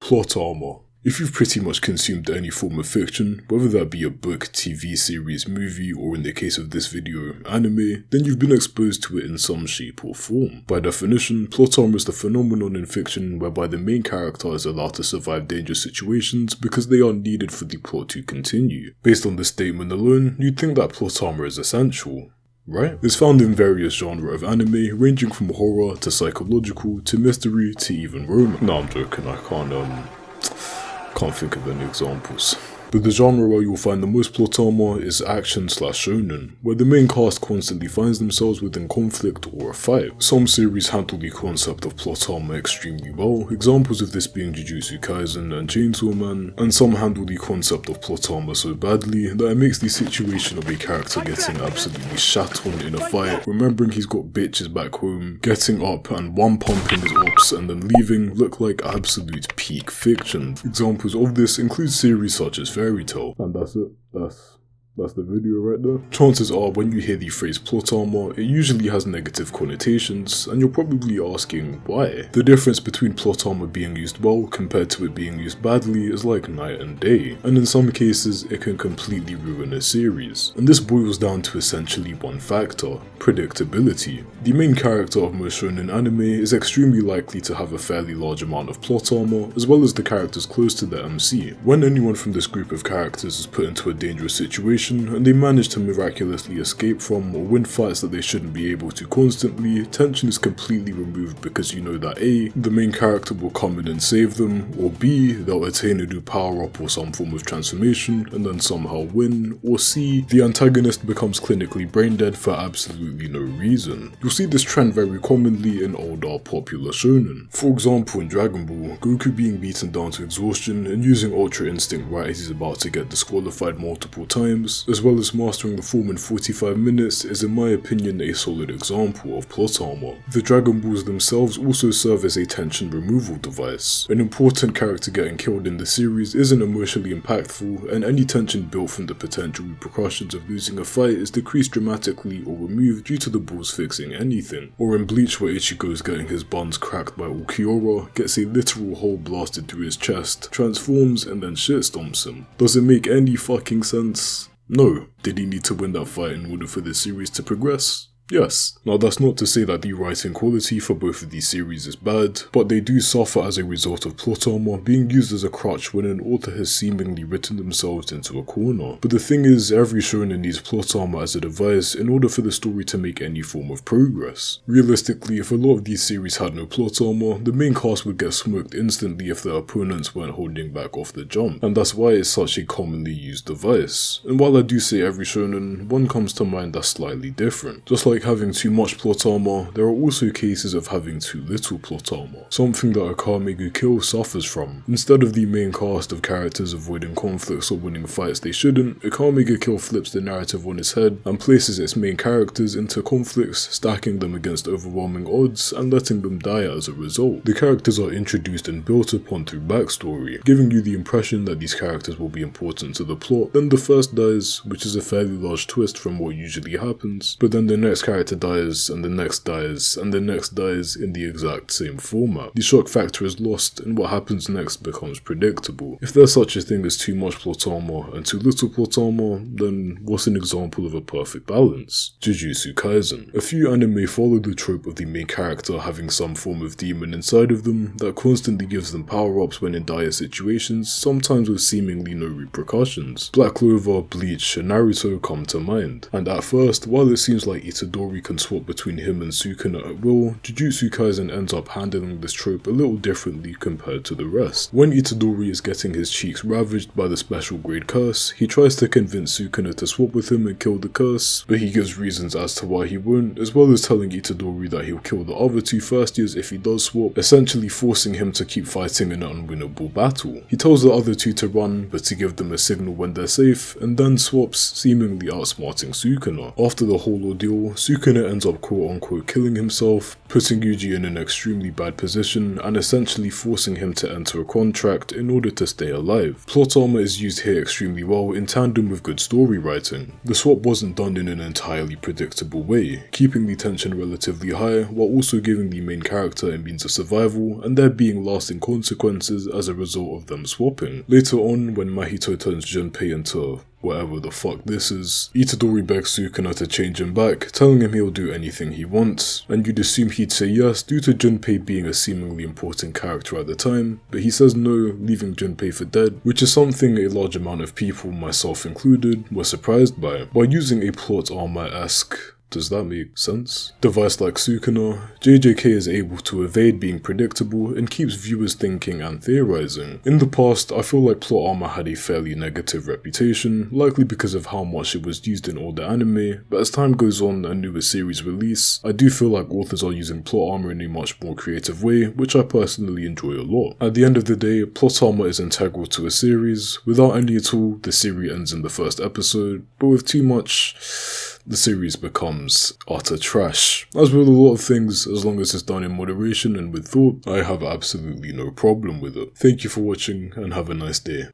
Plot Armour. If you've pretty much consumed any form of fiction, whether that be a book, TV series, movie, or in the case of this video, anime, then you've been exposed to it in some shape or form. By definition, plot armor is the phenomenon in fiction whereby the main character is allowed to survive dangerous situations because they are needed for the plot to continue. Based on this statement alone, you'd think that plot armor is essential, right? It's found in various genres of anime, ranging from horror to psychological to mystery to even romance. No, I'm joking, I can't think of any examples. But the genre where you'll find the most plot armor is action/shonen, where the main cast constantly finds themselves within conflict or a fight. Some series handle the concept of plot armor extremely well, examples of this being Jujutsu Kaisen and Chainsaw Man, and some handle the concept of plot armor so badly that it makes the situation of a character getting absolutely shat on in a fight, remembering he's got bitches back home, getting up and one pumping his ops and then leaving look like absolute peak fiction. Examples of this include series such as Fairy Tail. And that's it. That's the video right there. Chances are when you hear the phrase plot armor, it usually has negative connotations, and you're probably asking why. The difference between plot armor being used well compared to it being used badly is like night and day, and in some cases it can completely ruin a series. And this boils down to essentially one factor: predictability. The main character of most shonen anime is extremely likely to have a fairly large amount of plot armor, as well as the characters close to the MC. When anyone from this group of characters is put into a dangerous situation, and they manage to miraculously escape from or win fights that they shouldn't be able to constantly, tension is completely removed because you know that A, the main character will come in and save them, or B, they'll attain a new power up or some form of transformation and then somehow win, or C, the antagonist becomes clinically brain dead for absolutely no reason. You'll see this trend very commonly in older popular shonen. For example, in Dragon Ball, Goku being beaten down to exhaustion and using Ultra Instinct right as he's about to get disqualified multiple times, as well as mastering the form in 45 minutes, is in my opinion a solid example of plot armor. The Dragon Balls themselves also serve as a tension removal device. An important character getting killed in the series isn't emotionally impactful, and any tension built from the potential repercussions of losing a fight is decreased dramatically or removed due to the balls fixing anything. Or in Bleach, where Ichigo's getting his buns cracked by Ulquiorra, gets a literal hole blasted through his chest, transforms and then shitstomps him. Does it make any fucking sense? No. Did he need to win that fight in order for this series to progress? Yes. Now that's not to say that the writing quality for both of these series is bad, but they do suffer as a result of plot armor being used as a crutch when an author has seemingly written themselves into a corner. But the thing is, every shonen needs plot armor as a device in order for the story to make any form of progress. Realistically, if a lot of these series had no plot armor, the main cast would get smoked instantly if their opponents weren't holding back off the jump, and that's why it's such a commonly used device. And while I do say every shonen, one comes to mind that's slightly different. Just like having too much plot armor, there are also cases of having too little plot armor, something that Akame ga Kill suffers from. Instead of the main cast of characters avoiding conflicts or winning fights they shouldn't, Akame ga Kill flips the narrative on its head and places its main characters into conflicts, stacking them against overwhelming odds and letting them die as a result. The characters are introduced and built upon through backstory, giving you the impression that these characters will be important to the plot. Then the first dies, which is a fairly large twist from what usually happens, but then the next character dies, and the next dies, and the next dies in the exact same format. The shock factor is lost, and what happens next becomes predictable. If there's such a thing as too much plot armor and too little plot armor, then what's an example of a perfect balance? Jujutsu Kaisen. A few anime follow the trope of the main character having some form of demon inside of them that constantly gives them power-ups when in dire situations, sometimes with seemingly no repercussions. Black Clover, Bleach, and Naruto come to mind, and at first, while it seems like Itadori can swap between him and Sukuna at will, Jujutsu Kaisen ends up handling this trope a little differently compared to the rest. When Itadori is getting his cheeks ravaged by the special grade curse, he tries to convince Sukuna to swap with him and kill the curse, but he gives reasons as to why he won't, as well as telling Itadori that he'll kill the other two first years if he does swap, essentially forcing him to keep fighting an unwinnable battle. He tells the other two to run, but to give them a signal when they're safe, and then swaps, seemingly outsmarting Sukuna. After the whole ordeal, Sukuna ends up quote-unquote killing himself, putting Yuji in an extremely bad position and essentially forcing him to enter a contract in order to stay alive. Plot armor is used here extremely well in tandem with good story writing. The swap wasn't done in an entirely predictable way, keeping the tension relatively high while also giving the main character a means of survival and there being lasting consequences as a result of them swapping. Later on, when Mahito turns Junpei into whatever the fuck this is, Itadori begs Sukuna to change him back, telling him he'll do anything he wants, and you'd assume he'd say yes due to Junpei being a seemingly important character at the time, but he says no, leaving Junpei for dead, which is something a large amount of people, myself included, were surprised by. By using a plot armor-esque, does that make sense? Device like Sukuna, JJK is able to evade being predictable and keeps viewers thinking and theorizing. In the past, I feel like plot armor had a fairly negative reputation, likely because of how much it was used in older anime, but as time goes on and newer series release, I do feel like authors are using plot armor in a much more creative way, which I personally enjoy a lot. At the end of the day, plot armor is integral to a series. Without any at all, the series ends in the first episode, but with too much, the series becomes utter trash. As with a lot of things, as long as it's done in moderation and with thought, I have absolutely no problem with it. Thank you for watching and have a nice day.